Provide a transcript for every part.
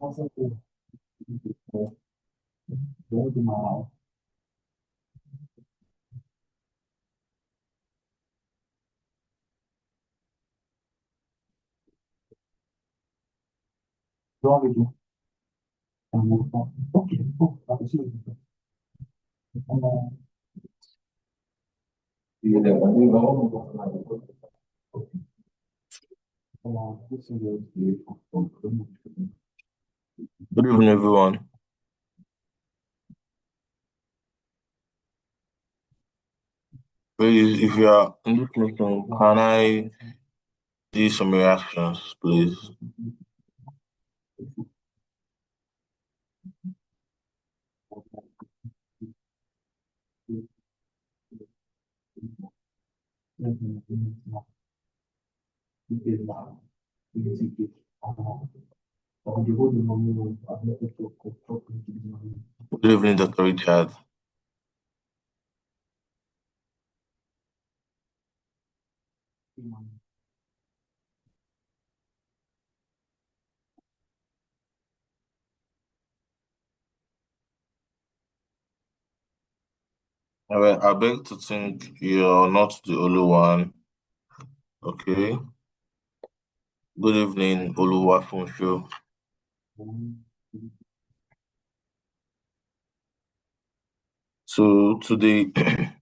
Good evening, everyone. Please, if you are in this meeting, can I see some reactions, please? Good evening, Dr. Richard. Well, I beg to think you're not the only one. Okay. Good evening, Oluwafunṣo. So today,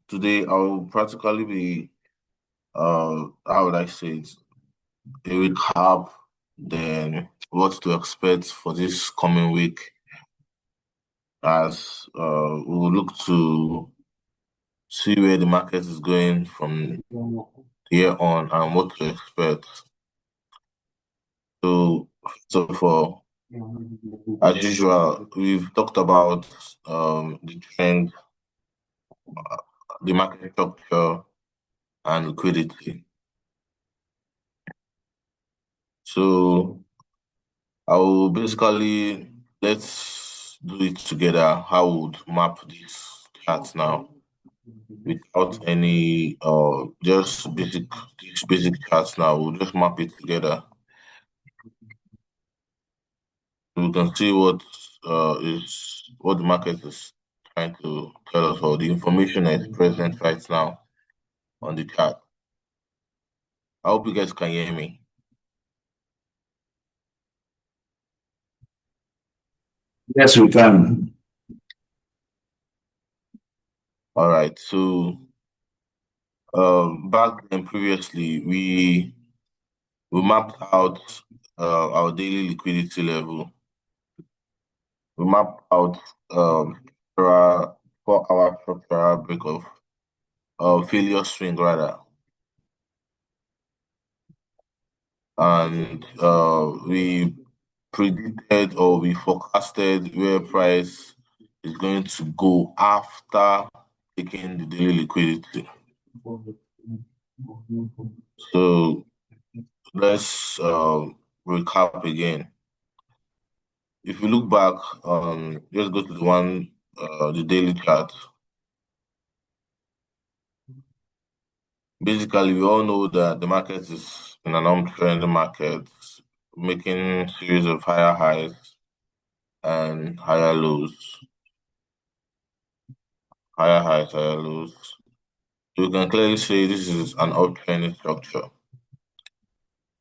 today I'll practically be, how would I say it, a recap, then what to expect for this coming week, as we will look to see where the market is going from here on and what to expect. So, first of all, as usual, we've talked about the trend, the market structure, and liquidity. So, I will basically let's do it together. How would map this chart now without any just basic charts now. We'll just map it together. We can see is what the market is trying to tell us, or the information that is present right now on the chart. I hope you guys can hear me. Yes, we can. All right. So back then previously we mapped out our daily liquidity level. We mapped out structural 4 hour structural break of failure swing rather. And we predicted or we forecasted where price is going to go after taking the daily liquidity. So let's recap again. If you look back, just go to the daily chart. Basically, we all know that the market is in an uptrend market, making series of higher highs and higher lows. Higher highs, higher lows. So you can clearly say this is an uptrending structure.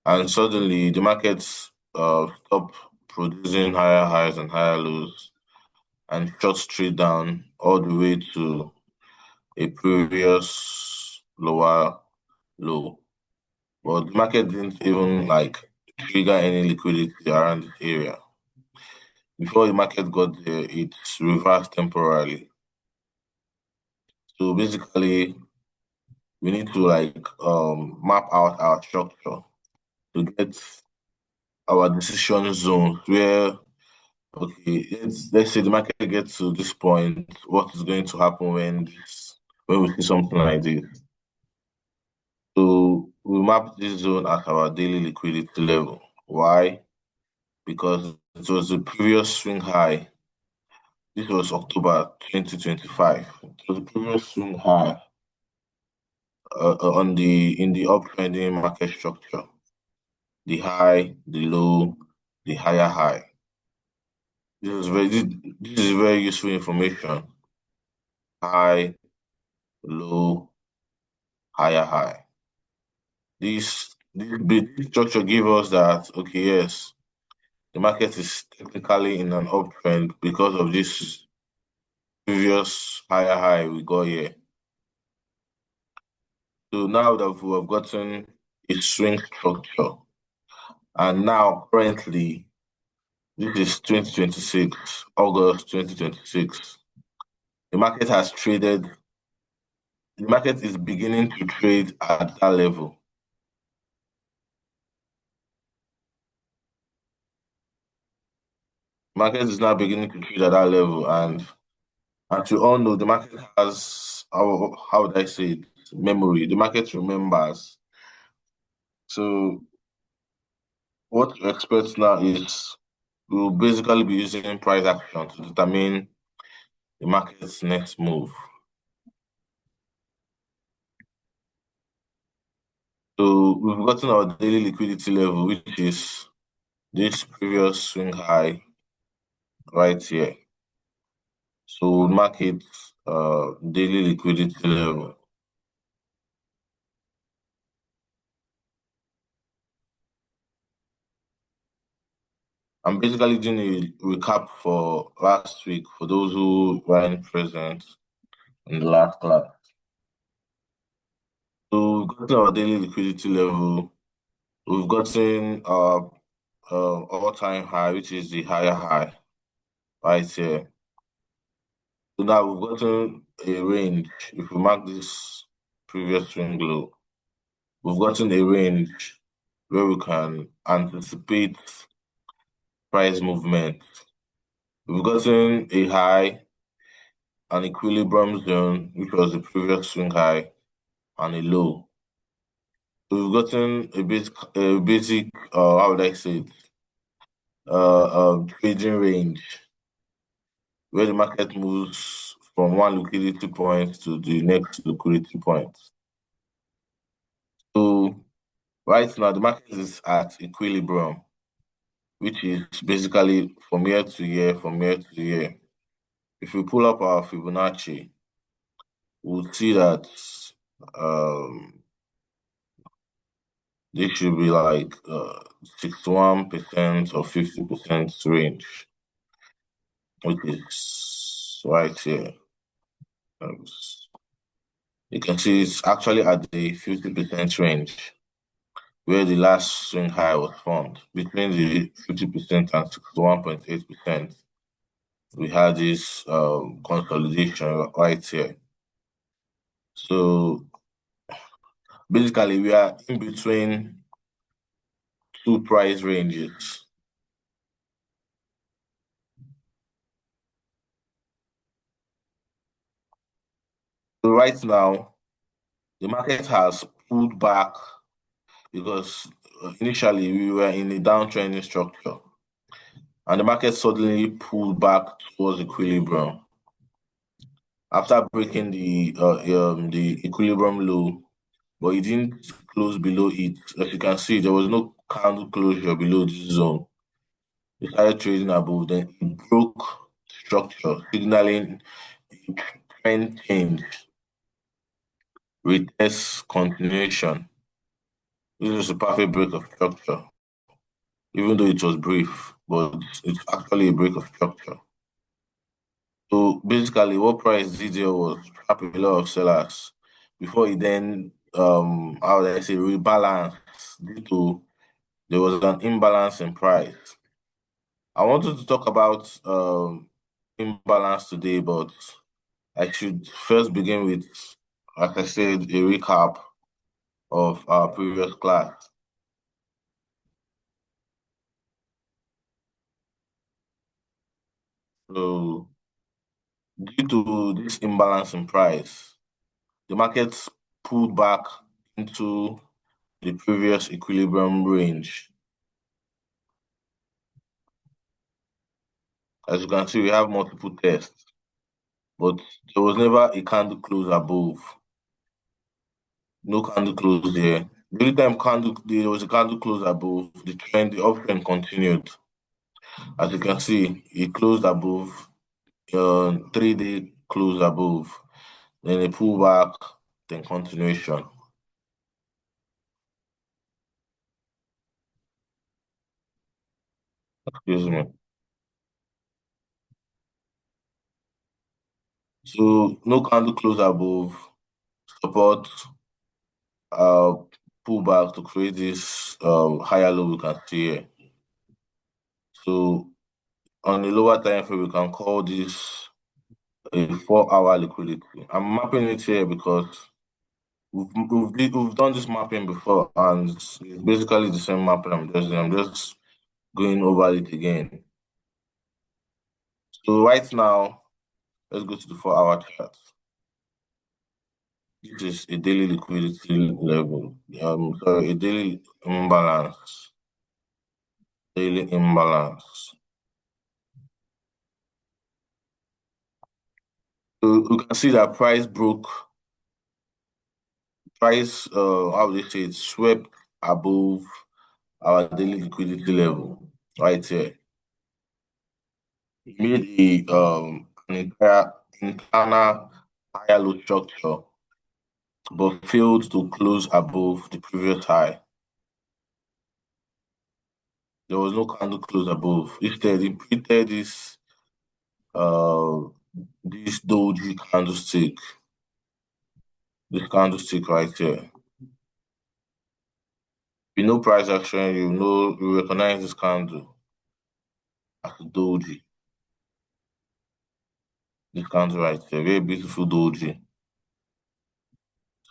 And suddenly the markets stop producing higher highs and higher lows and shot straight down all the way to a previous lower low. But the market didn't even trigger any liquidity around this area. Before the market got there, it reversed temporarily. So basically, we need to map out our structure to get our decision zone where, okay, let's say the market gets to this point, what is going to happen when we see something like this? So we map this zone at our daily liquidity level. Why? Because it was the previous swing high. This was October 2025. It was the previous swing high in the uptrending market structure. The high, the low, the higher high. this is very useful information. High, low, higher, high. This structure give us that, okay, yes, the market is technically in an uptrend because of this previous higher high we got here. So now that we have gotten a swing structure, and now currently this is 2026, August 2026. The market has traded, the market is beginning to trade at that level. Market is now beginning to trade at that level, and as you all know, the market has how would I say it? Memory. The market remembers. So what to expect now is we'll basically be using price action to determine the market's next move. So we've gotten our daily liquidity level, which is this previous swing high right here. So we'll mark it daily liquidity level. I'm basically doing a recap for last week for those who weren't present in the last class. So we've gotten our daily liquidity level. We've gotten our all-time high, which is the higher high right here. So now we've gotten a range. If we mark this previous swing low, we've gotten a range where we can anticipate price movement. We've gotten a high, an equilibrium zone, which was the previous swing high, and a low. So we've gotten a basic, how would I say it, trading range where the market moves from one liquidity point to the next liquidity point. So right now the market is at equilibrium, which is basically from year to year, from year to year. If we pull up our Fibonacci, we'll see that um, this should be like 61% or 50% range, which is right here. Um, You can see it's actually at the 50% range where the last swing high was formed. Between the 50% and 61.8%, we had this consolidation right here. So basically, we are in between two price ranges. So right now, the market has pulled back because initially we were in a downtrending structure, and the market suddenly pulled back towards equilibrium after breaking the equilibrium low, but it didn't close below it. As you can see, there was no candle closure below this zone. It started trading above, then it broke structure, signaling a trend change with S continuation. This was a perfect break of structure, even though it was brief, but it's actually a break of structure. So basically, what price did here was trap a lot of sellers before it then, how would I say, rebalance due to there was an imbalance in price. I wanted to talk about imbalance today, but I should first begin with, like I said, a recap of our previous class. So due to this imbalance in price, the markets pulled back into the previous equilibrium range. As you can see, we have multiple tests, but there was never a candle close above. No candle close there. The only time there was a candle close above, the uptrend continued. As you can see, it closed above, 3-day close above, then a pullback, then continuation. Excuse me. So no candle close above, support, uh, pullback to create this higher low we can see here. So on the lower time frame, we can call this a 4-hour liquidity. I'm mapping it here because we've done this mapping before, and it's basically the same mapping I'm just going over it again. So right now, let's go to the 4-hour chart. This is a daily liquidity level. Sorry, a daily imbalance. Daily imbalance. So you can see that how would they say it, swept above our daily liquidity level right here. It made an internal higher low structure, but failed to close above the previous high. There was no candle close above. Instead, it printed uh this doji candlestick, this candlestick right here. You know price action, you recognize this candle as a doji. This candle right here, very beautiful doji.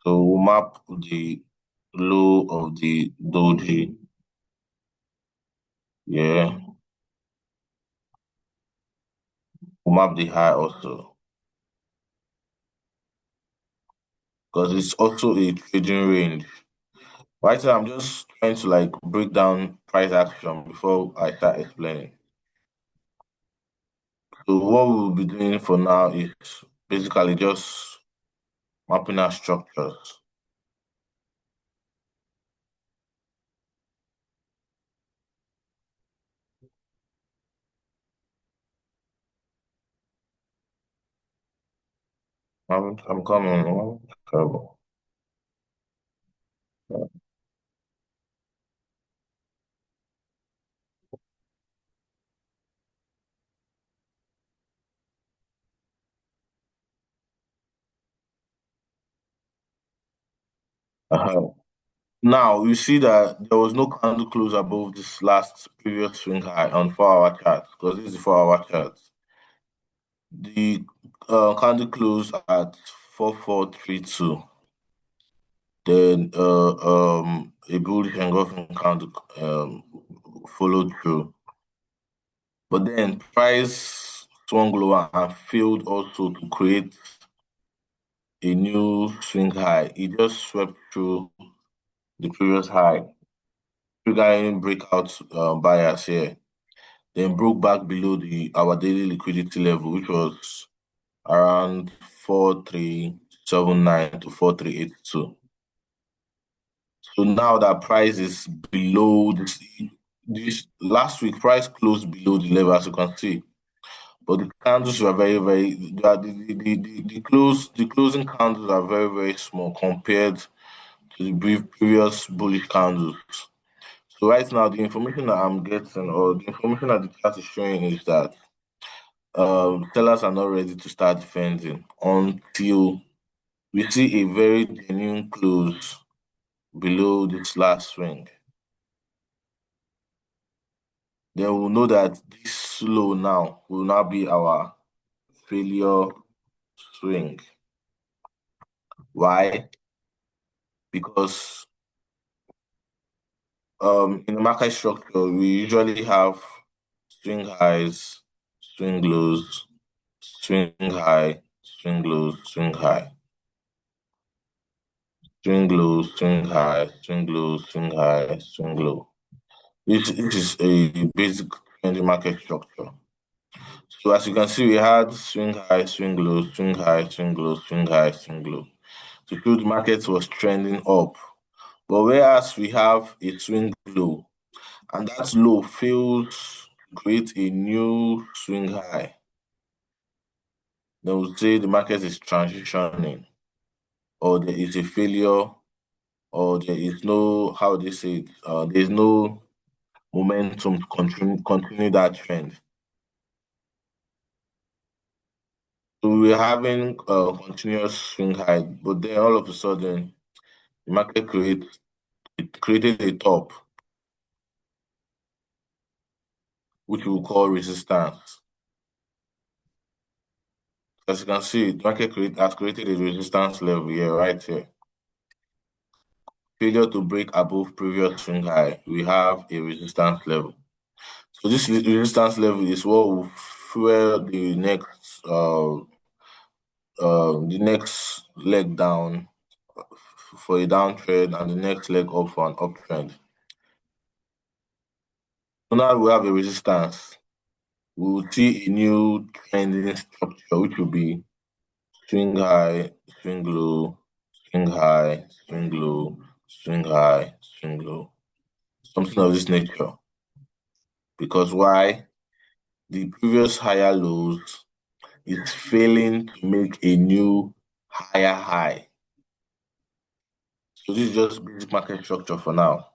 So we'll map the low of the doji. Yeah, we'll map the high also, because it's also a trading range. Right now, I'm just trying to like break down price action before I start explaining. So what we'll be doing for now is basically just mapping out structures. I'm coming. Terrible. Uh-huh. Now you see that there was no candle close above this last previous swing high on 4-hour chart, because this is the 4-hour chart. The candle closed at 4432. Then a bullish engulfing candle followed through. But then price swung lower and failed also to create a new swing high. It just swept through the previous high, triggering breakout buyers here. Then broke back below the our daily liquidity level, which was around 4379 to 4382. So now that price is below this last week price closed below the level, as you can see. But the candles were very, very the closing candles are very, very small compared to the previous bullish candles. So right now the information that I'm getting, or the information that the chart is showing, is that sellers are not ready to start defending until we see a very genuine close below this last swing. Then we'll know that this low now will now be our failure swing. Why? Because in the market structure, we usually have swing highs, swing lows, swing high, swing lows, swing high, swing low, swing high, swing low, swing high, swing low. This is a basic trending market structure. So as you can see, we had swing high, swing low, swing high, swing low, swing high, swing low. So the market was trending up. But whereas we have a swing low, and that low fails create a new swing high, then we'll say the market is transitioning, or there is a failure, or there is no, how they say it, there's no momentum to continue that trend. So we're having a continuous swing high, but then all of a sudden, the market created a top, which we'll call resistance. As you can see, the market has created a resistance level here, right here. Failure to break above previous swing high, we have a resistance level. So this resistance level is what will fuel the next leg down for a downtrend and the next leg up for an uptrend. So now we have a resistance. We will see a new trending structure, which will be swing high, swing low, swing high, swing low, swing high, swing low. Something of this nature. Because why? The previous higher lows is failing to make a new higher high. So this is just basic market structure for now.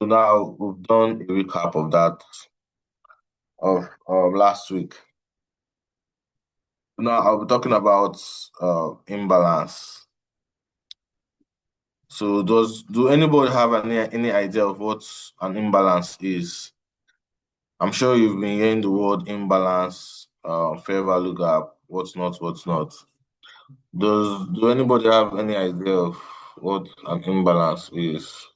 So now we've done a recap of that of last week. Now I'll be talking about imbalance. So do anybody have any idea of what an imbalance is? I'm sure you've been hearing the word imbalance, fair value gap, what's not, what's not. Do anybody have any idea of what an imbalance is?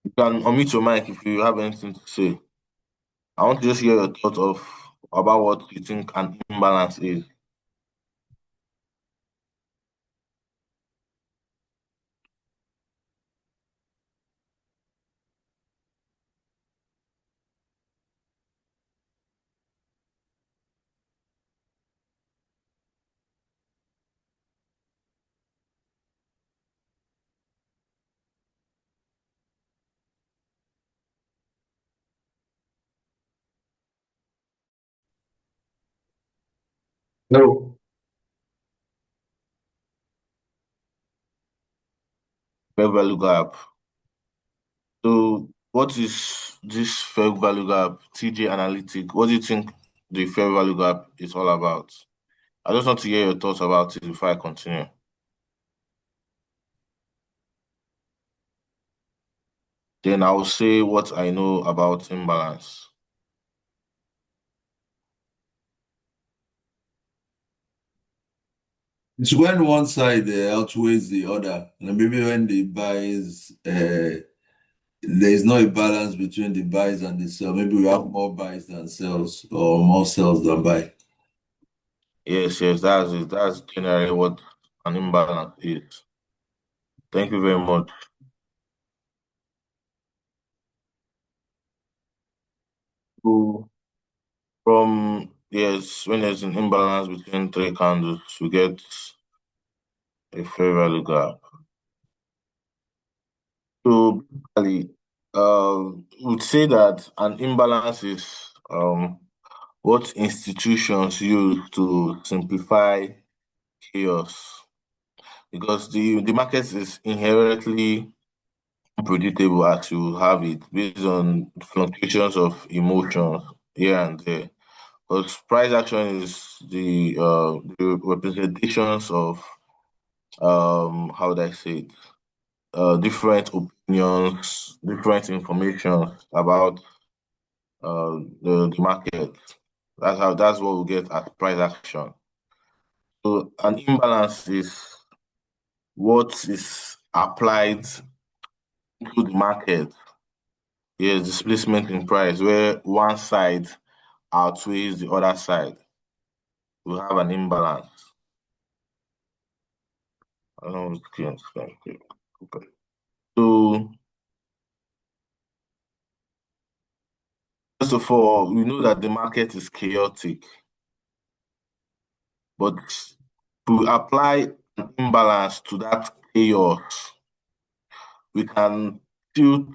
You can unmute your mic if you have anything to say. I want to just hear your thoughts of about what you think an imbalance is. No. Fair value gap. So what is this fair value gap? TJ Analytic. What do you think the fair value gap is all about? I just want to hear your thoughts about it before I continue. Then I will say what I know about imbalance. It's when one side outweighs the other. And maybe when the buys, there is not a balance between the buys and the sell. Maybe we have more buys than sells or more sells than buy. Yes, yes, that's it. That's generally what an imbalance is. Thank you very much. So from yes, when there's an imbalance between three candles, we get a fair value gap. So basically, would say that an imbalance is what institutions use to simplify chaos because the market is inherently unpredictable as you have it based on fluctuations of emotions here and there. Because price action is the representations of how would I say it? Different opinions, different information about the market. That's what we get as price action. So an imbalance is what is applied to the market. Yes, displacement in price, where one side outweighs the other side. We have an imbalance. I don't know. Okay. So First of all, we know that the market is chaotic, but to apply an imbalance to that chaos, we can tilt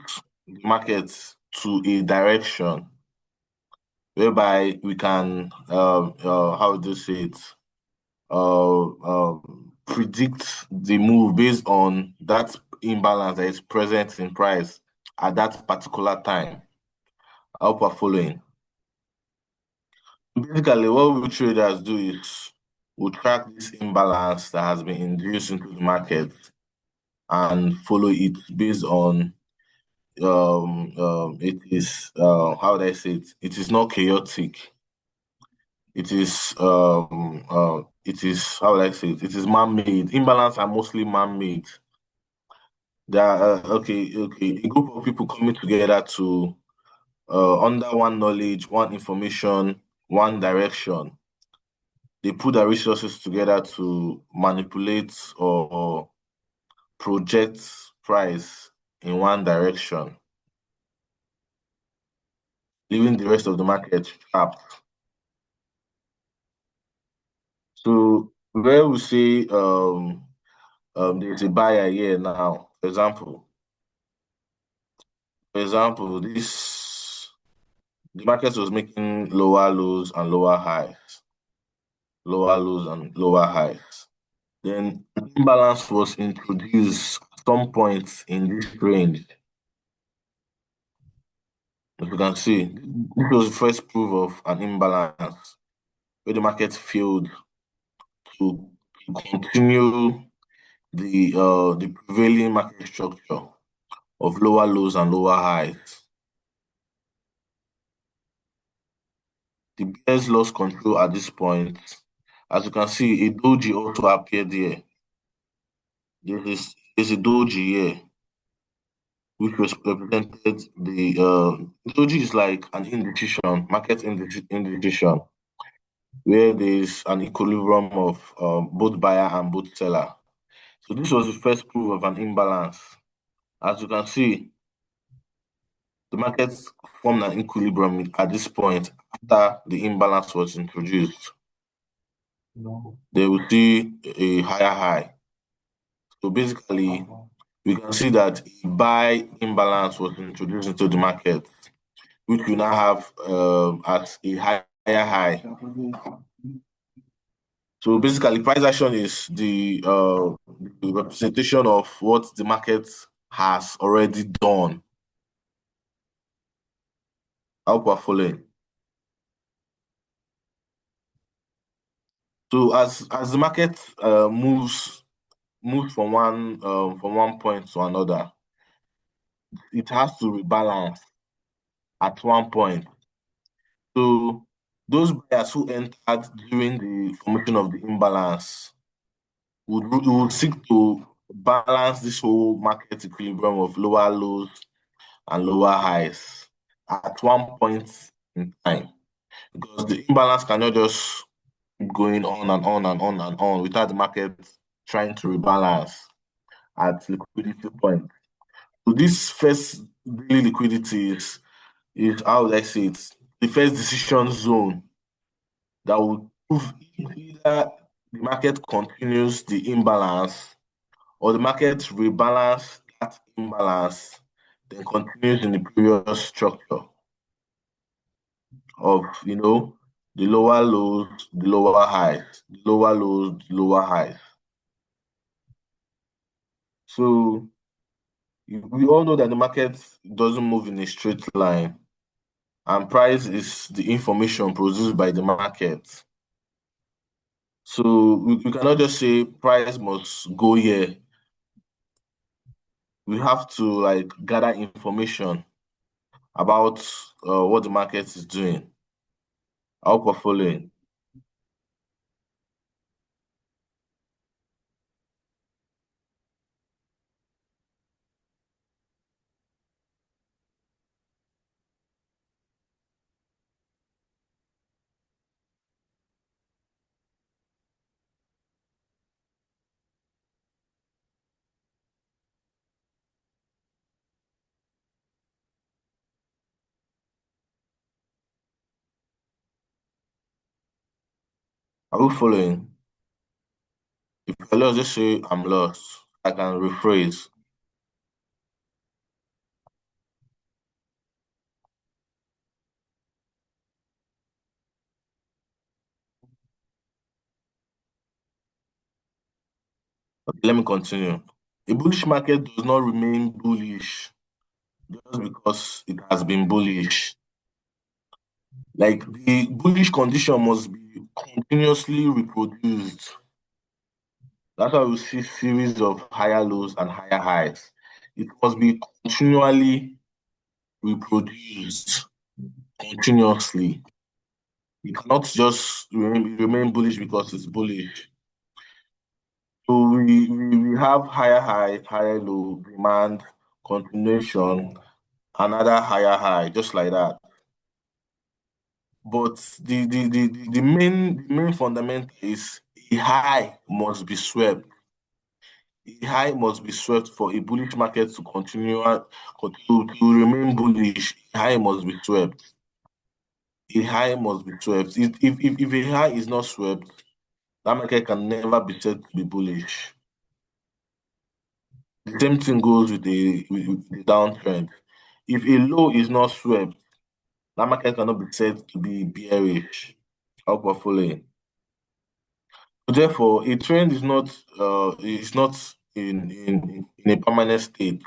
the market to a direction whereby we can, how do you say it, predict the move based on that imbalance that is present in price at that particular time. I hope we're following. Basically, what we traders do is we track this imbalance that has been induced into the market and follow it based on it is how would I say it? It is not chaotic. It is how would I say it? It is man-made. Imbalance are mostly man-made. They are okay. A group of people coming together to under one knowledge, one information, one direction. They put their resources together to manipulate or project price in one direction, leaving the rest of the market trapped. So where we say there's a buyer here now, for example, this the market was making lower lows and lower highs, lower lows and lower highs. Then an imbalance was introduced at some point in this range. As you can see, this was the first proof of an imbalance where the market failed to continue the prevailing market structure of lower lows and lower highs. The bears lost control at this point. As you can see, a doji also appeared here. There's a doji here, which was represented doji is like an indecision, market indecision, where there's an equilibrium of both buyer and both seller. So this was the first proof of an imbalance. As you can see, the market formed an equilibrium at this point after the imbalance was introduced. They will see a higher high. So basically, we can see that a buy imbalance was introduced into the market, which we now have at a higher high. So basically, price action is the representation of what the market has already done. I hope we're following. So as the market moves from one point to another, it has to rebalance at one point. So those buyers who entered during the formation of the imbalance would seek to balance this whole market equilibrium of lower lows and lower highs at one point in time, because the imbalance cannot just keep going on and on and on and on without the market trying to rebalance at liquidity point. So this first daily liquidity is how would I say it, the first decision zone that will prove if either the market continues the imbalance or the market rebalance that imbalance, then continues in the previous structure of the lower lows, the lower highs, the lower lows, the lower highs. So we all know that the market doesn't move in a straight line, and price is the information produced by the market. So we cannot just say price must go here. We have to like gather information about what the market is doing. I hope we're following. Are we following? If I lost, just say I'm lost. I can rephrase. Okay, let me continue. A bullish market does not remain bullish just because it has been bullish. Like the bullish condition must be continuously reproduced. That's why we see series of higher lows and higher highs. It must be continually reproduced continuously. You cannot just remain bullish because it's bullish. So we have higher high, higher low, demand, continuation, another higher high, just like that. But the main fundamental is a high must be swept. A high must be swept for a bullish market to to remain bullish. A high must be swept. A high must be swept. If a high is not swept, that market can never be said to be bullish. The same thing goes with the downtrend. If a low is not swept, that market cannot be said to be bearish. How following. Therefore, a trend is not in a permanent state.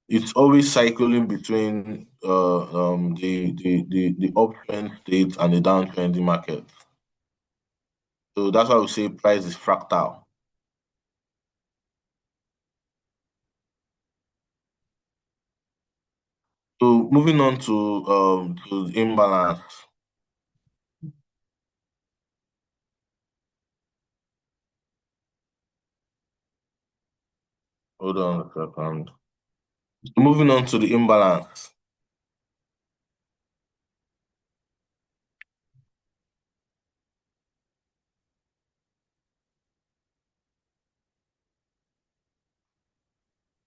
It's always cycling between the uptrend state and the downtrending market. So that's why we say price is fractal. So moving on to the imbalance. Hold on a second. So moving on to the imbalance.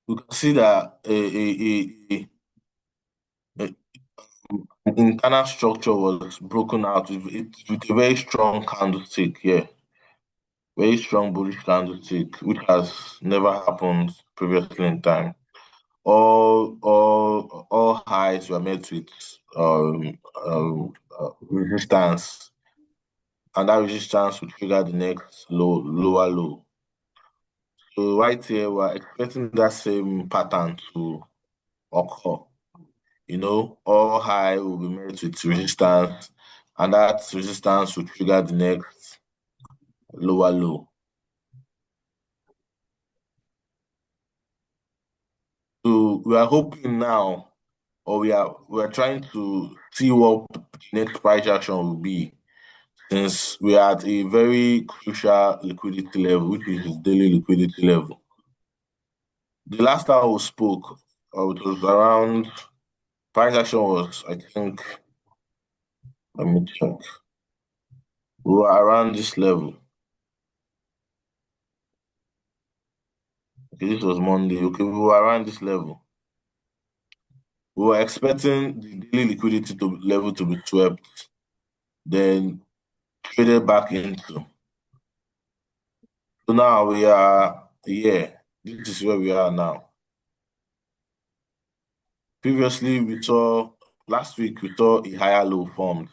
We can see that an internal structure was broken out with a very strong candlestick here. Very strong bullish candlestick, which has never happened previously in time. All highs were met with resistance, and that resistance would trigger the next lower low. So right here, we're expecting that same pattern to occur. All high will be met with resistance, and that resistance will trigger the next lower low. So we are hoping now, or we are trying to see what the next price action will be, since we are at a very crucial liquidity level, which is his daily liquidity level. The last time we spoke, it was around price action was, I think, let me check. We were around this level. Okay, this was Monday. Okay, we were around this level. We were expecting the daily liquidity level to be swept, then traded back into. So now we are here. This is where we are now. Previously, last week, we saw a higher low formed,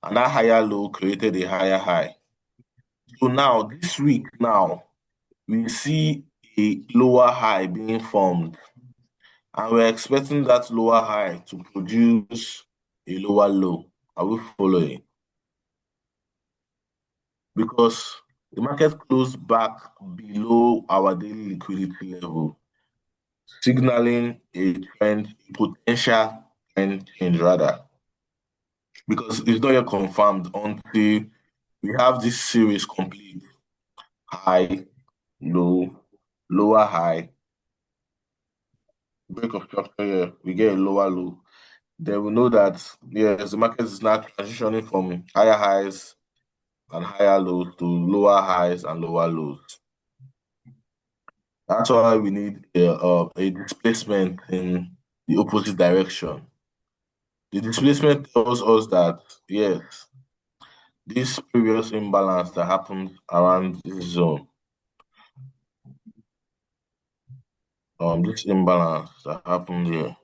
and that higher low created a higher high. So now, this week, now, we see a lower high being formed, and we're expecting that lower high to produce a lower low. Are we following? Because the market closed back below our daily liquidity level, signaling a trend, potential trend change rather. Because it's not yet confirmed until we have this series complete. High, low, lower high, break of structure here, we get a lower low. Then we know that yes, the market is now transitioning from higher highs and higher lows to lower highs and lower lows. That's why we need a displacement in the opposite direction. The displacement tells us that yes, this previous imbalance that happened around this zone, this imbalance that happened here,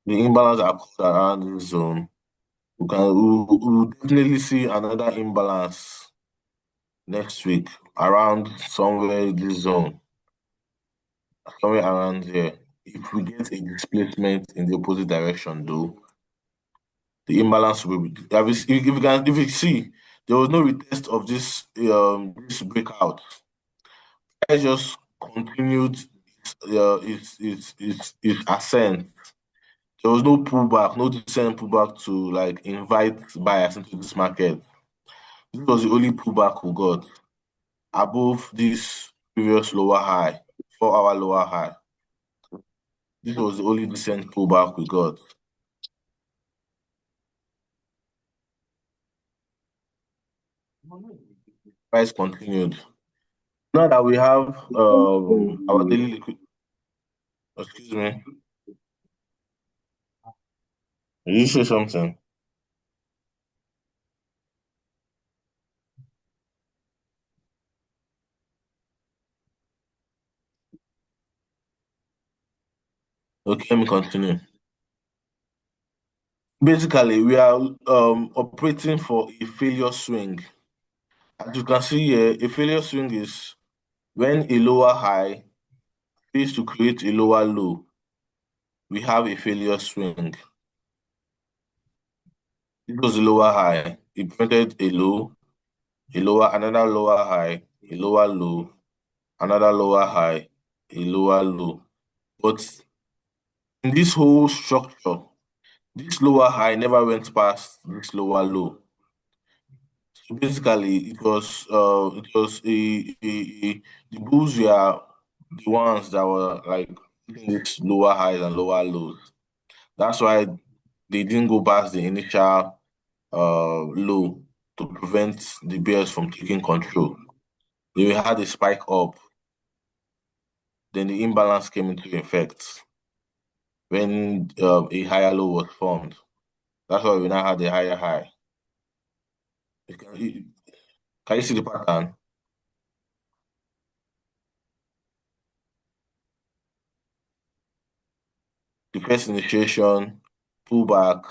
the imbalance that occurred around this zone, we will definitely see another imbalance next week around somewhere in this zone, somewhere around here. If we get a displacement in the opposite direction, though, the imbalance will be. If you see, there was no retest of this breakout. I just continued its ascent. There was no pullback, no decent pullback to like invite buyers into this market. This was the only pullback we got above this previous lower high, 4 hour lower high. This was the only decent pullback we got. Price continued. Now that we have our daily liquid, excuse me, did you say something? Okay, let me continue. Basically, we are operating for a failure swing. As you can see here, a failure swing is when a lower high fails to create a lower low. We have a failure swing. It was a lower high. It printed a lower, another lower high, a lower low, another lower high, a lower low. But in this whole structure, this lower high never went past this lower low. So basically, the bulls were the ones that were like hitting these lower highs and lower lows. That's why they didn't go past the initial low to prevent the bears from taking control. They had a spike up, then the imbalance came into effect when a higher low was formed. That's why we now had a higher high. Can you see the pattern? The first initiation, pullback,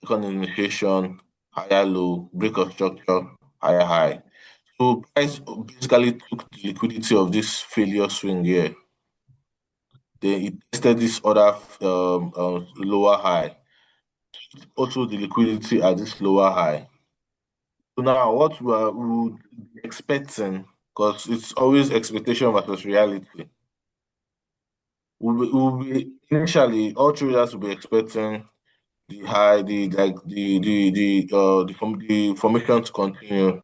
second initiation, higher low, break of structure, higher high. So price basically took the liquidity of this failure swing here. Then it tested this other lower high. Also the liquidity at this lower high. So now what we would be expecting, because it's always expectation versus reality. We'll be initially all traders will be expecting the high, the formation to continue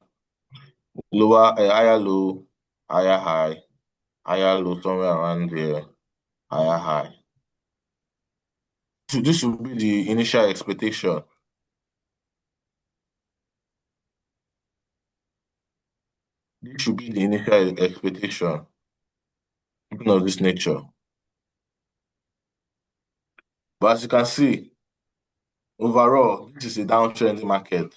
lower, higher low, higher high, higher low somewhere around there, higher high. So this should be the initial expectation. This should be the initial expectation, something of this nature. But as you can see, overall, this is a downtrend market.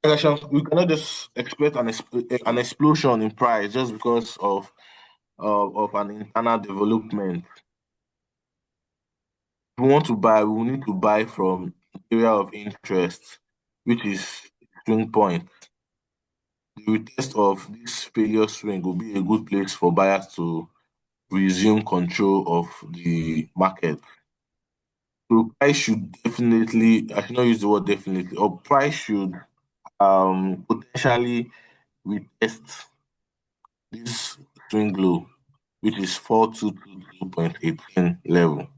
We cannot just expect an explosion in price just because of an internal development. If we want to buy, we will need to buy from area of interest, which is swing point. The retest of this failure swing will be a good place for buyers to resume control of the market. So price should definitely, I should not use the word definitely, or price should potentially retest this swing low, which is 4222.18 level,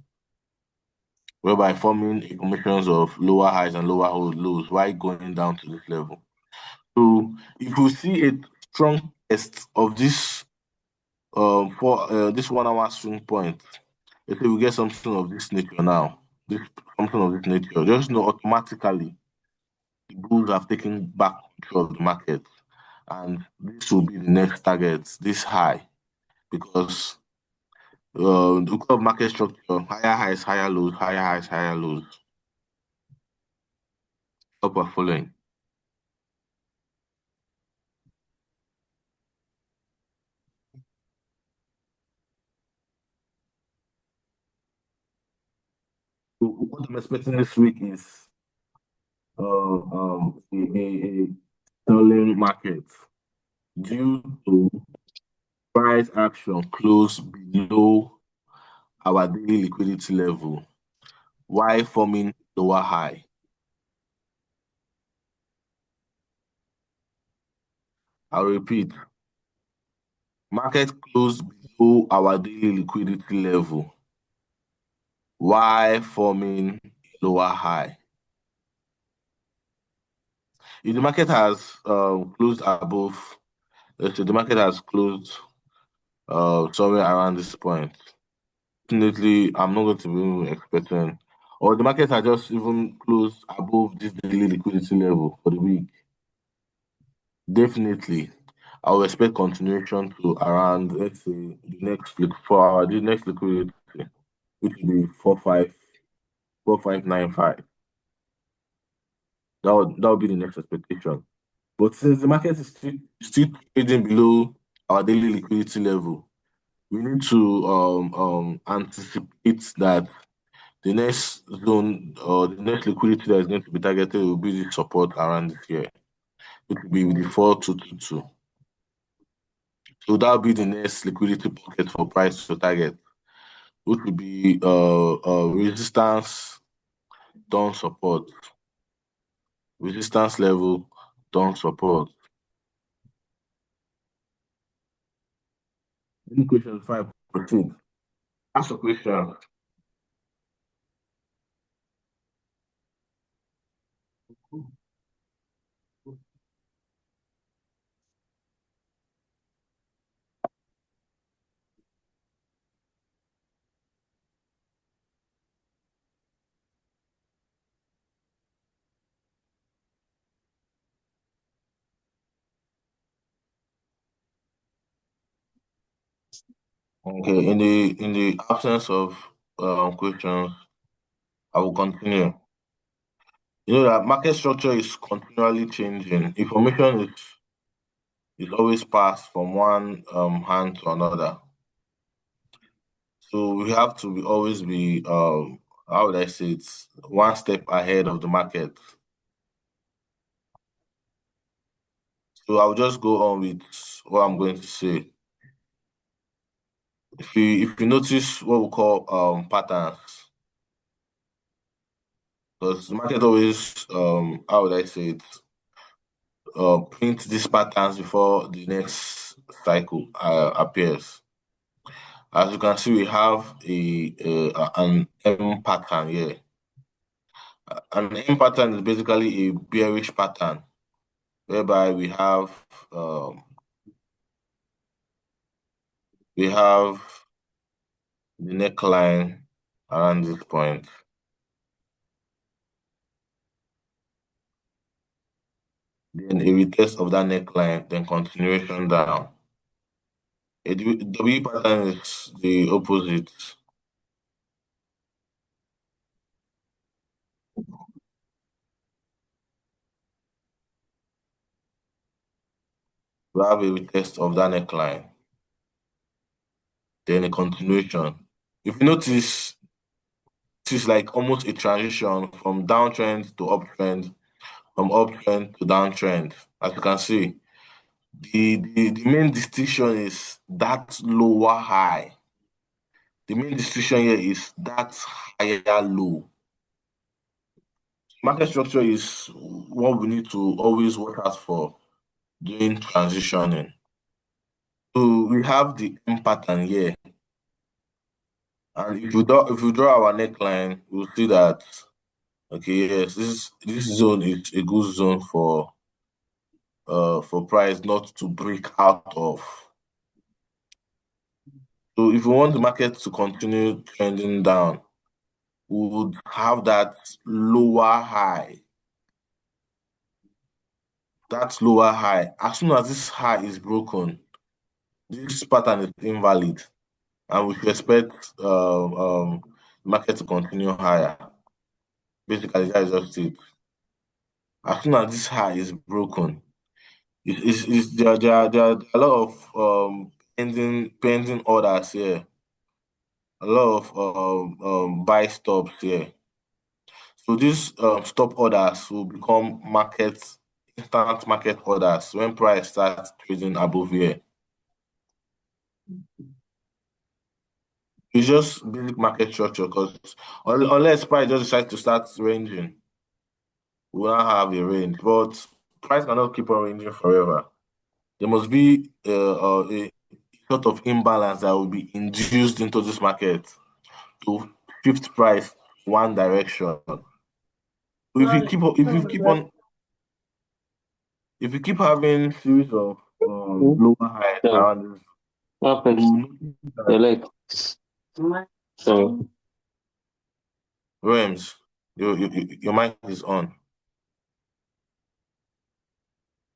whereby forming formations of lower highs and lower lows while going down to this level. So if we see a strong test of this for this 1 hour swing point, let's say we get something of this nature now, this something of this nature, just know automatically the bulls have taken back control of the market, and this will be the next target, this high, because We call market structure higher highs, higher lows, higher highs, higher lows. Up or following. So what I'm expecting this week is a selling market due to price action close below our daily liquidity level, while forming lower high. I'll repeat, market close below our daily liquidity level, while forming lower high. If the market has closed above, let's say the market has closed somewhere around this point, definitely I'm not going to be expecting, or the market has just even closed above this daily liquidity level for the week. Definitely, I will expect continuation to around, let's say, the next for our the next liquidity, which will be 4595. That would be the next expectation. But since the market is still trading below our daily liquidity level, we need to anticipate that the next zone or the next liquidity that is going to be targeted will be the support around this year, which will be with the 4222. So that will be the next liquidity pocket for price to target, which will be resistance, down support, resistance level, down support. Any question? Five. Proceed. Ask a question. Okay. In the absence of questions, I will continue. You know that market structure is continually changing. Information is always passed from one hand to another. So we have to always be how would I say it, one step ahead of the market. So I'll just go on with what I'm going to say. If you notice what we call patterns, because the market always how would I say it, print these patterns before the next cycle appears. As you can see, we have an M pattern here. An M pattern is basically a bearish pattern, whereby um, we have the neckline around this point, then a retest of that neckline, then continuation down. A W pattern is the opposite. We have a retest of that neckline, then a continuation. If you notice, it is like almost a transition from downtrend to uptrend, from uptrend to downtrend. As you can see, the main distinction is that lower high. The main distinction here is that higher low. Market structure is what we need to always watch out for during transitioning. So we have the M pattern here, and if we draw our neckline, we'll see that okay, yes, this zone is a good zone for price not to break out of. So if we want the market to continue trending down, we would have that lower high. That lower high. As soon as this high is broken, this pattern is invalid. and we should expect the market to continue higher. Basically, that is just it. As soon as this high is broken, there are a lot of pending orders here, a lot of buy stops here. So these stop orders will become instant market orders when price starts trading above here. It's just basic market structure because unless price just decides to start ranging, we will not have a range. But price cannot keep on ranging forever. There must be a sort of imbalance that will be induced into this market to shift price one direction. If you keep having series of lower highs So, around this, what you happens? will notice that Your leg. So, Rams, your mic is on.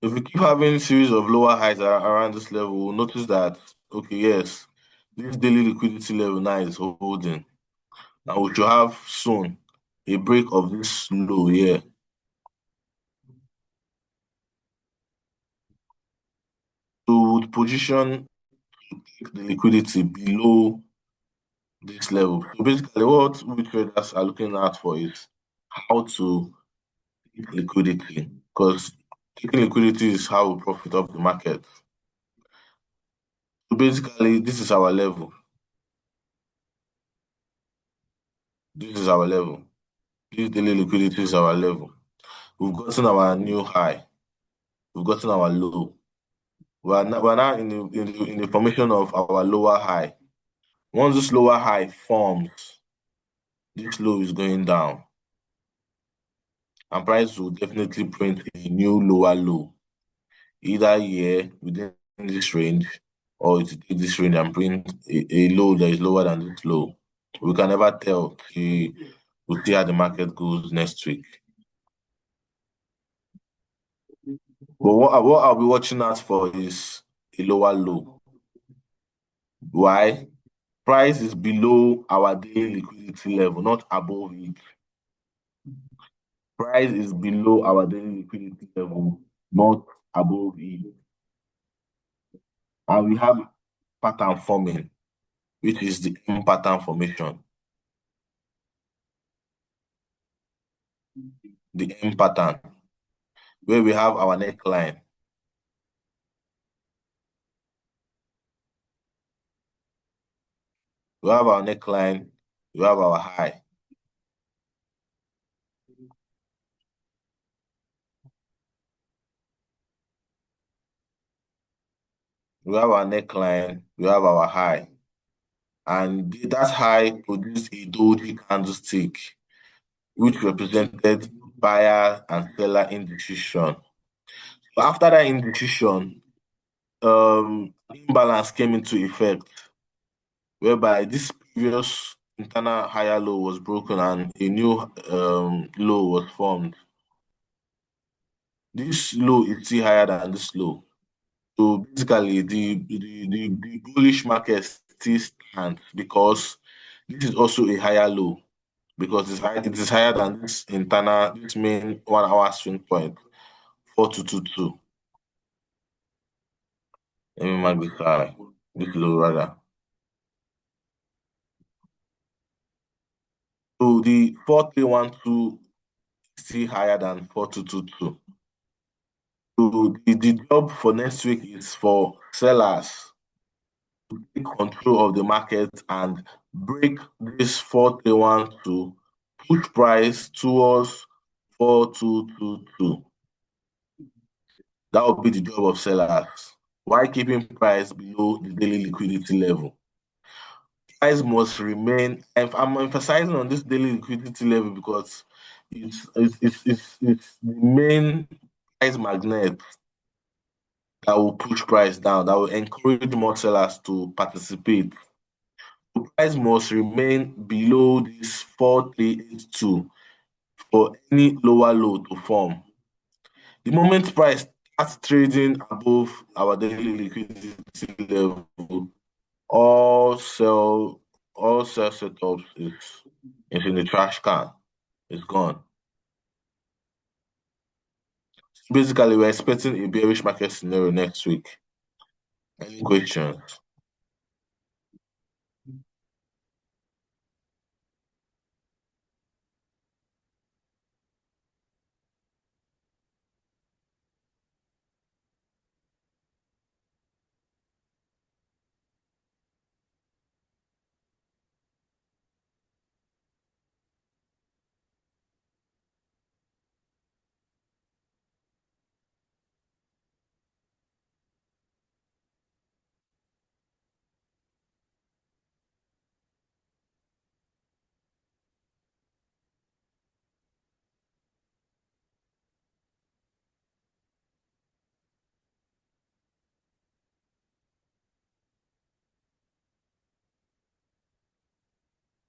If you keep having series of lower highs around this level, we'll notice that okay, yes, this daily liquidity level now is holding. Now we should have soon a break of this low here to position the liquidity below this level. So basically, what we traders are looking at for is how to take liquidity, because taking liquidity is how we profit off the market. So basically, this is our level. This is our level. This daily liquidity is our level. We've gotten our new high. We've gotten our low. We're now in the formation of our lower high. Once this lower high forms, this low is going down. And price will definitely print a new lower low, either here within this range, or it will take this range and print a low that is lower than this low. We can never tell. We'll see how the market goes next week. But what I'll be watching out for is a lower low. Why? Price is below our daily liquidity level, not above it. Price is below our daily liquidity level, not above it. And we have pattern forming, which is the M pattern formation. The M pattern, where we have our neckline. We have our neckline, we have our high. We have our neckline, we have our high. And that high produced a doji candlestick, which represented buyer and seller indecision. So after that indecision, imbalance came into effect, whereby this previous internal higher low was broken and a new low was formed. This low is still higher than this low. So basically, the bullish market still stands because this is also a higher low, because it is higher than this main 1 hour swing point, 4222. Let me mark this high, this low rather. So the 4312 is still higher than 4222. So the job for next week is for sellers to take control of the market and break this 4312 to push price towards 4222. That will be the job of sellers, while keeping price below the daily liquidity level. Price must remain. I'm emphasizing on this daily liquidity level because it's the main price magnet that will push price down, that will encourage more sellers to participate. The price must remain below this 4382 for any lower low to form. The moment price starts trading above our daily liquidity level, all all sell setups is in the trash can. It's gone. Basically, we're expecting a bearish market scenario next week. Any questions?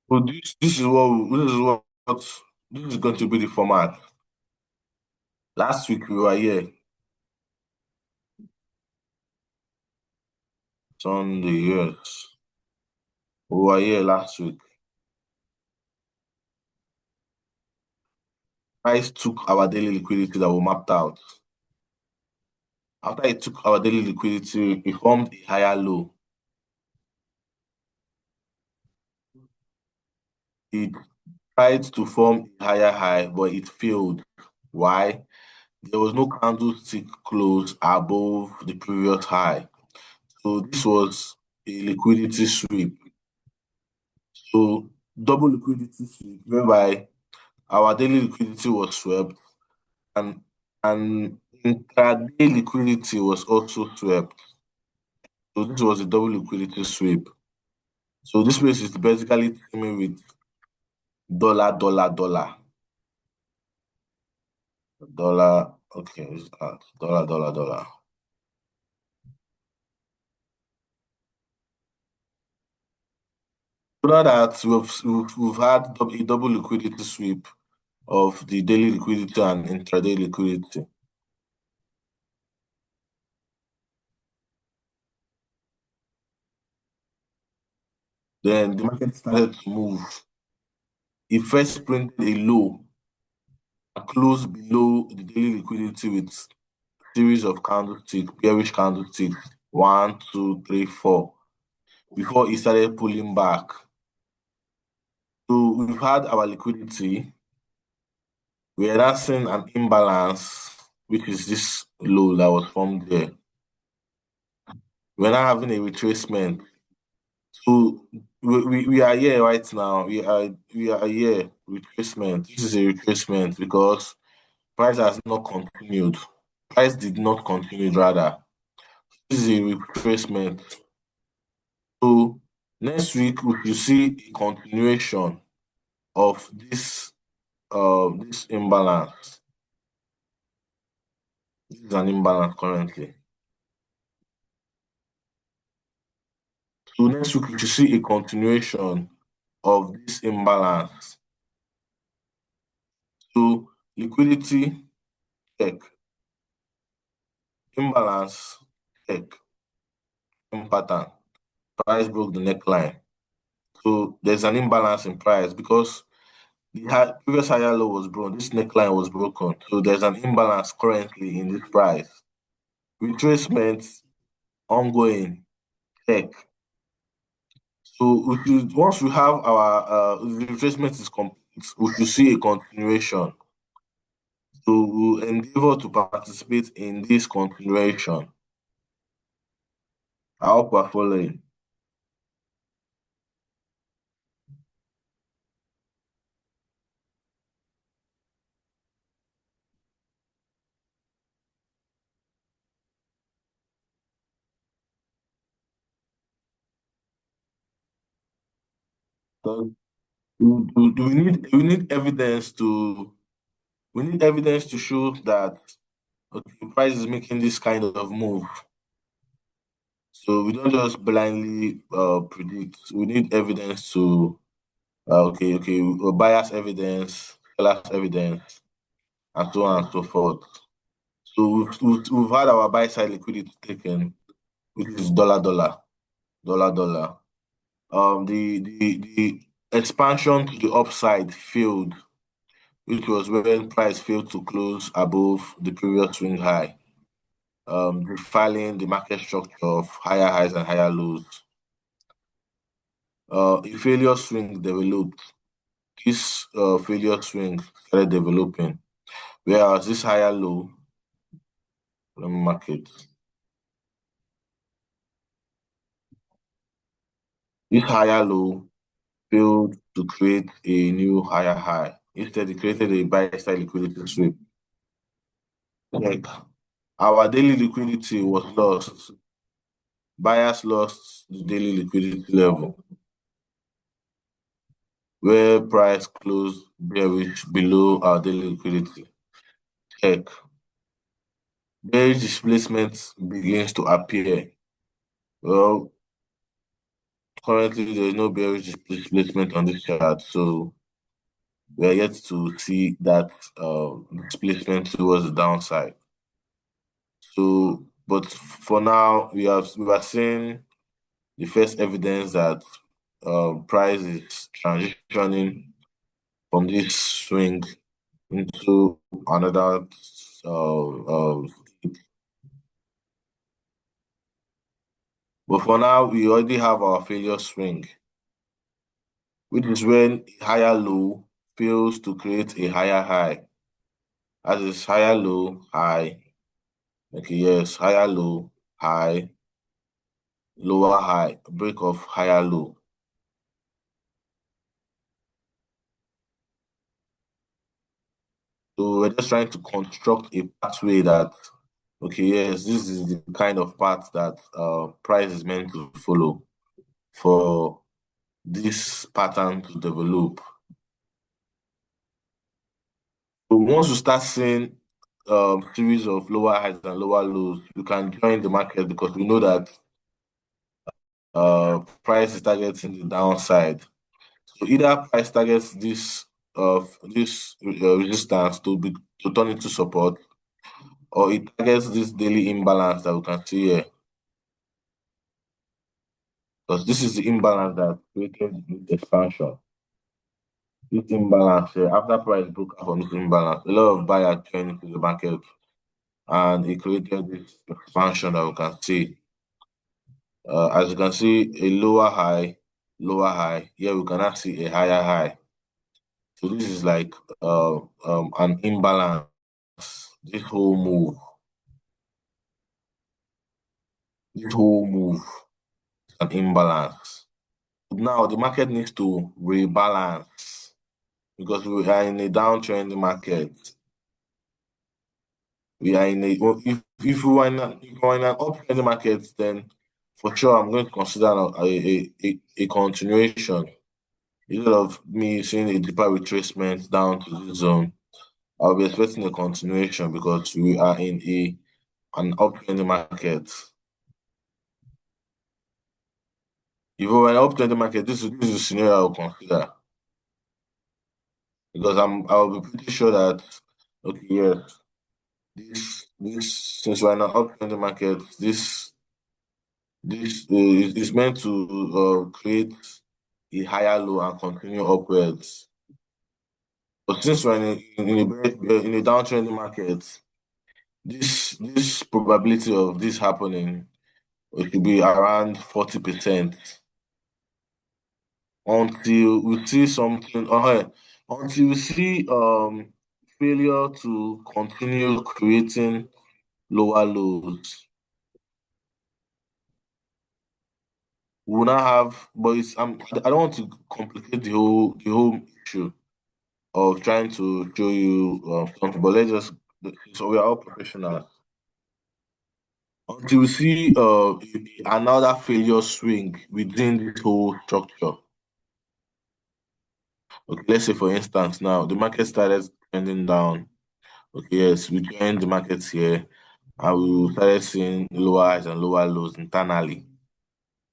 So this is going to be the format. Last week we were here. Sunday, yes. We were here last week. Price took our daily liquidity that we mapped out. After it took our daily liquidity, it formed a higher low. It tried to form a higher high, but it failed. Why? There was no candlestick close above the previous high. So this was a liquidity sweep. So double liquidity sweep, whereby our daily liquidity was swept and intraday liquidity was also swept. So this was a double liquidity sweep. So this place is basically teaming with dollar, dollar, dollar, dollar. Okay, what's that? Dollar, dollar, dollar. So now that we've had a double liquidity sweep of the daily liquidity and intraday liquidity. Then the market started to move. It first printed a low and closed below the daily liquidity with series of candlesticks, bearish candlesticks, 1, 2, 3, 4, before it started pulling back. So we've had our liquidity. We are now seeing an imbalance, which is this low that was formed there. We're now having a retracement. So we are here right now. We are here retracement. This is a retracement because price has not continued. Price did not continue rather. This is a retracement. So next week we will see a continuation of this imbalance. This is an imbalance currently. So next week we should see a continuation of this imbalance. So liquidity check, imbalance check, pattern. Price broke the neckline. So there's an imbalance in price because the previous higher low was broken. This neckline was broken. So there's an imbalance currently in this price. Retracement ongoing. Check. So once we have our the retracement is complete, we should see a continuation. So we'll endeavor to participate in this continuation. I hope we're following. So we need evidence to show that okay, the price is making this kind of move. So we don't just blindly predict. We need evidence to buyer's evidence, seller's evidence, and so on and so forth. So we've had our buy side liquidity taken, which is dollar, dollar, dollar, dollar. The expansion to the upside failed, which was when price failed to close above the previous swing high, defiling the market structure of higher highs and higher lows. A failure swing developed. This failure swing started developing, whereas this higher low, let me mark it. This higher low failed to create a new higher high. Instead, it created a buy-side liquidity sweep. Like our daily liquidity was lost. Buyers lost the daily liquidity level, where price closed bearish below our daily liquidity. Check. Bearish displacement begins to appear. Well, currently there is no bearish displacement on this chart, so we are yet to see that displacement towards the downside. So, but for now, we are seeing the first evidence that price is transitioning from this swing into another state. But for now, we already have our failure swing, which is when a higher low fails to create a higher high. As is higher low, high. Okay, yes, higher low, high, lower high, break of higher low. So we're just trying to construct a pathway that, okay, yes, this is the kind of path that price is meant to follow for this pattern to develop. So once you start seeing series of lower highs and lower lows, you can join the market because we know that price is targeting the downside. So either price targets this resistance to turn into support, or it targets this daily imbalance that we can see here. Because this is the imbalance that created this expansion. This imbalance here, after price broke out from this imbalance, a lot of buyers joined into the market and it created this expansion that we can see. As you can see, a lower high. Here we cannot see a higher high. So this is like an imbalance. This whole move, is an imbalance. Now the market needs to rebalance because we are in a downtrend market. We are in a well, if we are in, if we are in an uptrend market, then for sure I'm going to consider a continuation. Instead of me seeing a deeper retracement down to this zone, I'll be expecting a continuation because we are in an uptrend market. If we were in an uptrend market, this is a scenario I'll consider because I'll be pretty sure that okay, yes, this since we're in an uptrend market, this is meant to create a higher low and continue upwards. But since we're in a downtrend market, this probability of this happening it should be around 40% until we see something. Until we see failure to continue creating lower lows. We will not have, but I don't want to complicate the whole issue of trying to show you something, but let's just so we are all professionals. Until we see another failure swing within this whole structure. Okay, let's say for instance now the market started trending down. Okay, yes, we joined the markets here and we started seeing lower highs and lower lows internally.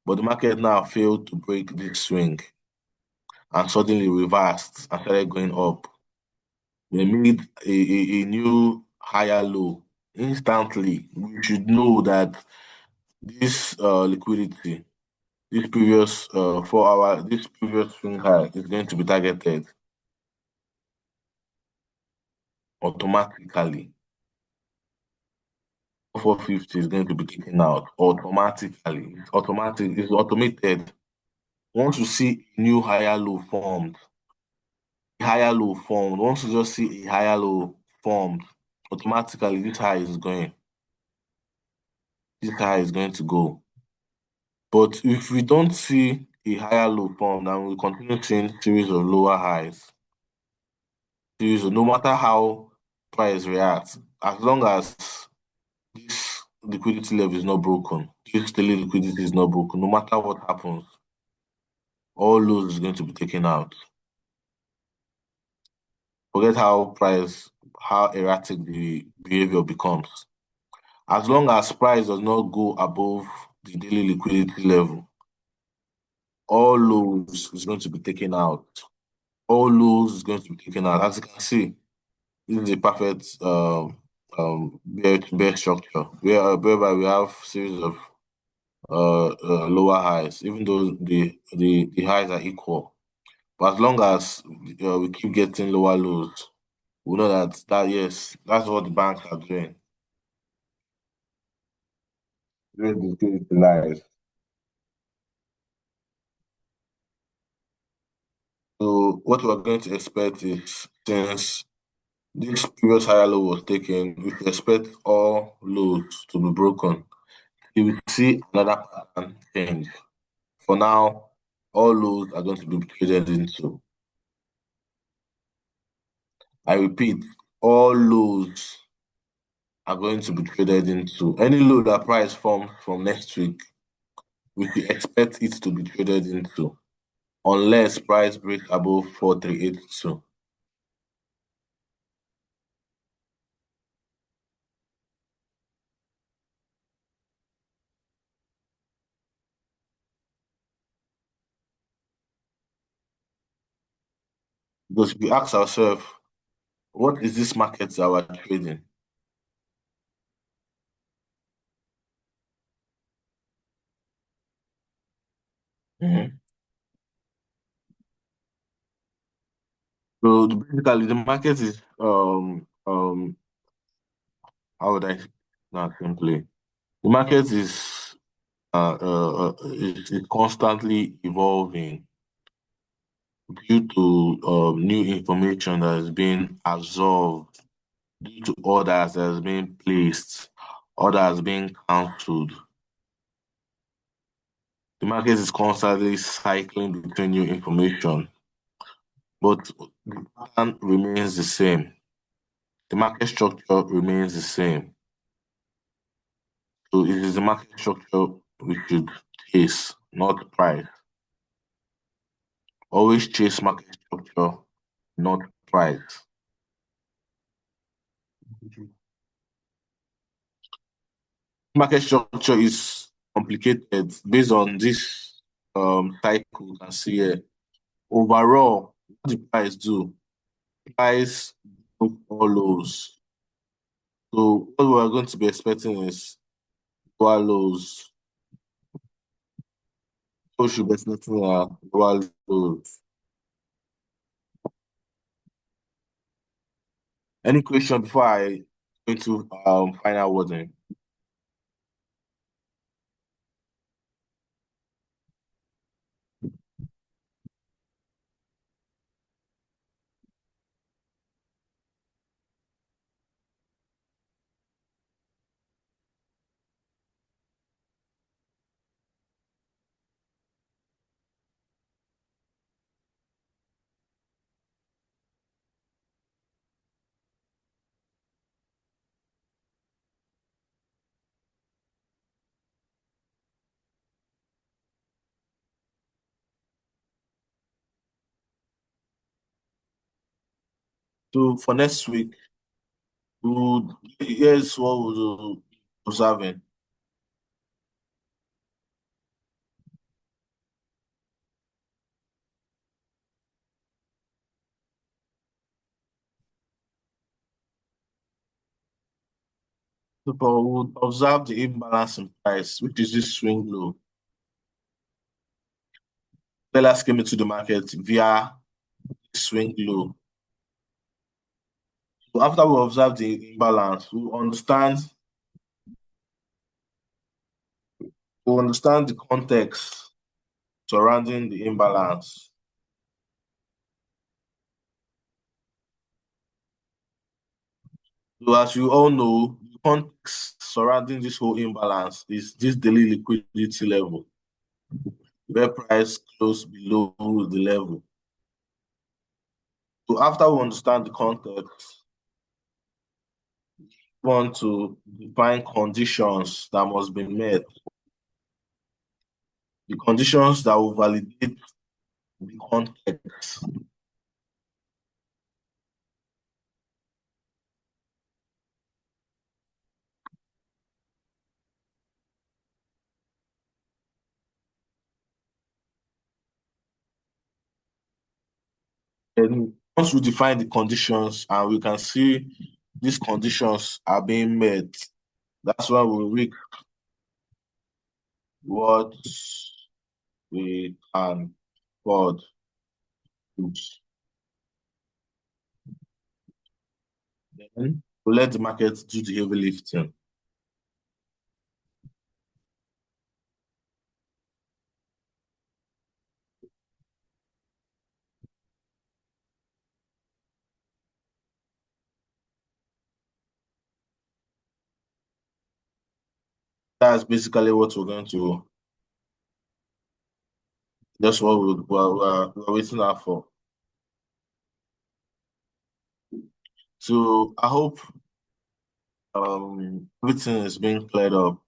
But the market now failed to break this swing and suddenly reversed and started going up. They made a new higher low instantly. We should know that this liquidity this previous swing high is going to be targeted automatically. 450 is going to be taken out automatically. It's automatic, it's automated. Once you see a new higher low formed, once you just see a higher low formed, automatically this high is going to go. But if we don't see a higher low formed and we continue seeing series of lower highs, no matter how price reacts, as long as this liquidity level is not broken, this daily liquidity is not broken, no matter what happens, all lows is going to be taken out. Forget how erratic the behavior becomes. As long as price does not go above the daily liquidity level, all lows is going to be taken out. All lows is going to be taken out. As you can see, this is a perfect bear structure whereby we have series of lower highs, even though the highs are equal. But as long as we keep getting lower lows, we know that yes, that's what the banks are doing. Doing the liquidity lies. So what we're going to expect is, since this previous higher low was taken, we should expect all lows to be broken. You will see another pattern change. For now, all lows are going to be traded into. I repeat, all lows are going to be traded into. Any low that price forms from next week, we should expect it to be traded into, unless price breaks above 4382. Because we ask ourselves, what is this market that we're trading? Mhm. So basically, the market is how would I not simply? The market is constantly evolving due to new information that is being absorbed, due to orders that is being placed, orders being cancelled. The market is constantly cycling between new information, but the pattern remains the same. The market structure remains the same. So it is the market structure we should chase, not price. Always chase market structure, not price. Market structure is complicated based on this cycle you can see here. Overall, what the price do? Price broke all lows. So what we're going to be expecting is lower lows. So we should be expecting lower lows. Any question before I go into final wording? So for next week, here's what we'll be observing. People would observe the imbalance in price, which is this swing low. sellers came into the market via swing low. So after we observe the imbalance, we understand the context surrounding the imbalance. So as you all know, the context surrounding this whole imbalance is this daily liquidity level, where price closed below the level. So after we understand the context, we want to define conditions that must be met. The conditions that will validate the context. And once we define the conditions and we can see these conditions are being met, that's when we reach what we can afford to. Then we let the market do the heavy lifting. That's basically what we're going to, that's what we're waiting out for. So I hope everything is being cleared up.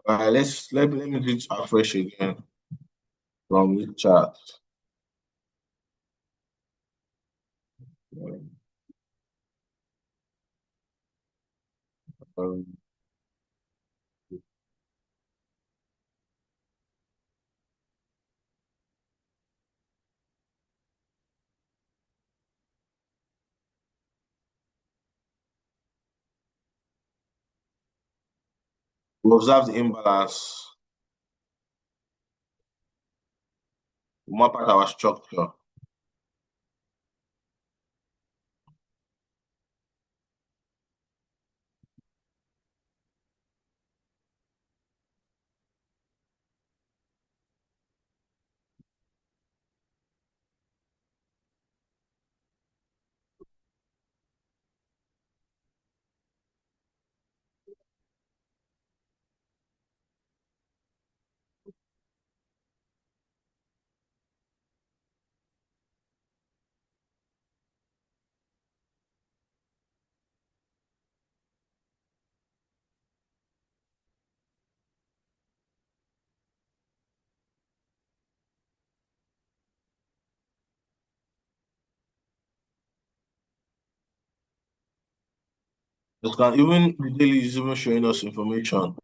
Let me do it afresh again from the chart. Um, we observe the imbalance. We map out our structure. It can even the daily is even showing us information.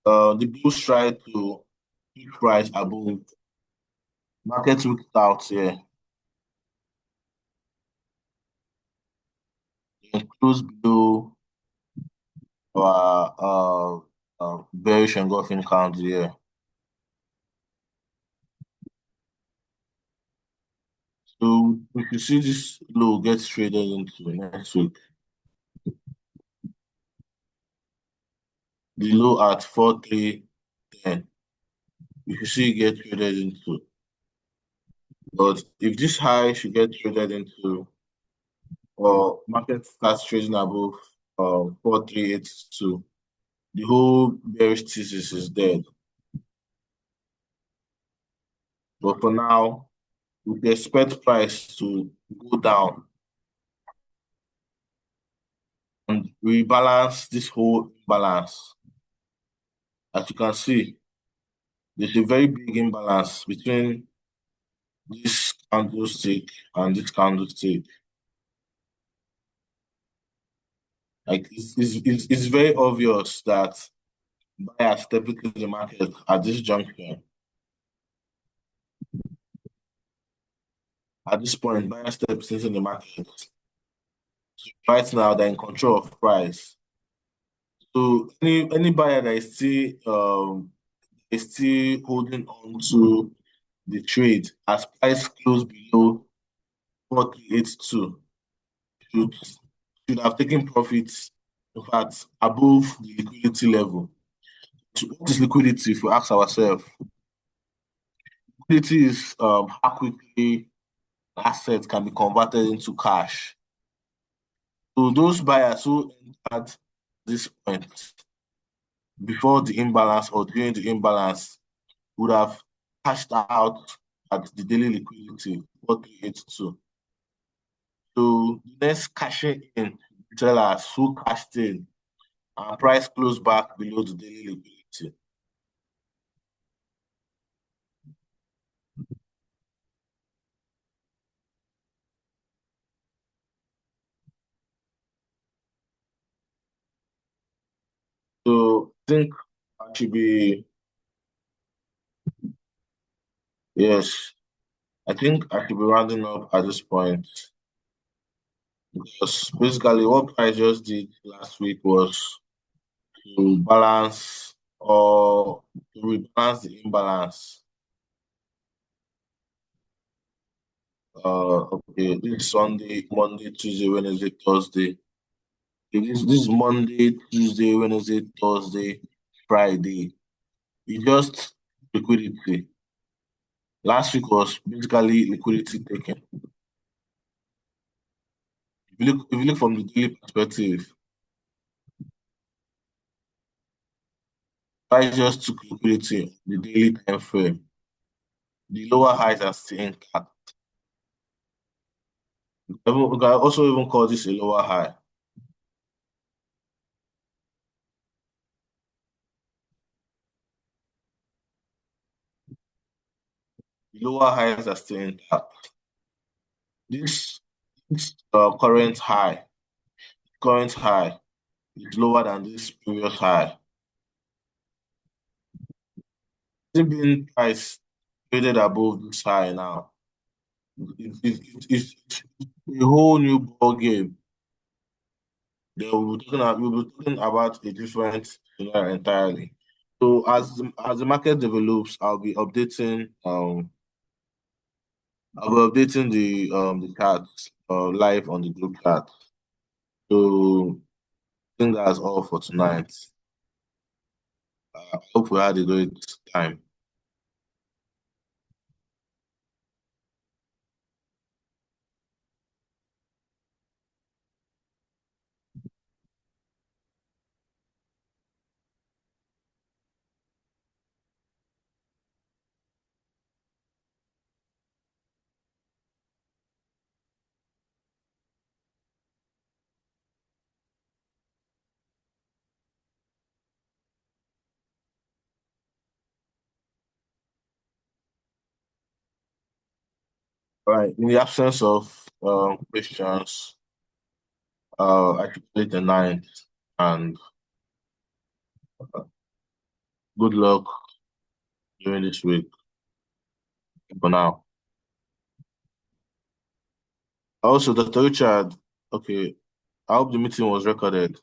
The blues try to keep price above. Market looked out here and close below our bearish engulfing count here. So if you see this low gets traded into next week, the low at 4310. If you see it get traded into, But if this high should get traded into, or market starts trading above 4382, the whole bearish thesis is dead. But for now, we expect price to go down and rebalance this whole imbalance. As you can see, there's a very big imbalance between this candlestick and this candlestick. Like it's very obvious that buyers step into the market at this juncture. At this point, buyer steps into the market. So right now, they're in control of price. So any buyer that is still holding on to the trade as price close below 4382 should should have taken profits, in fact, above the liquidity level. So what is liquidity? If we ask ourselves, liquidity is how quickly assets can be converted into cash. So those buyers who entered this point before the imbalance or during the imbalance would have cashed out at the daily liquidity 4382. So the next cashing in sellers who cashed in and price closed back below the daily liquidity. So I think I should be, yes, I think I should be rounding up at this point because basically what I just did last week was to balance or to rebalance the imbalance. Okay, this is Sunday, Monday, Tuesday, Wednesday, Thursday. This is Monday, Tuesday, Wednesday, Thursday, Friday. It's just liquidity. Last week was basically liquidity taken. If you look from the daily perspective, I just took liquidity, the daily time frame. The lower highs are still intact. We can also even call this a lower high. The lower highs are still intact. This current high is lower than this previous high. Still being price traded above this high now. It's a whole new ball game. Then we'll be talking about a different scenario entirely. So as the market develops, I'll be updating the charts live on the group chat. So I think that's all for tonight. I hope we had a great time. Right. In the absence of questions, I should play the ninth and good luck during this week for now. Also, Dr. Richard, okay, I hope the meeting was recorded.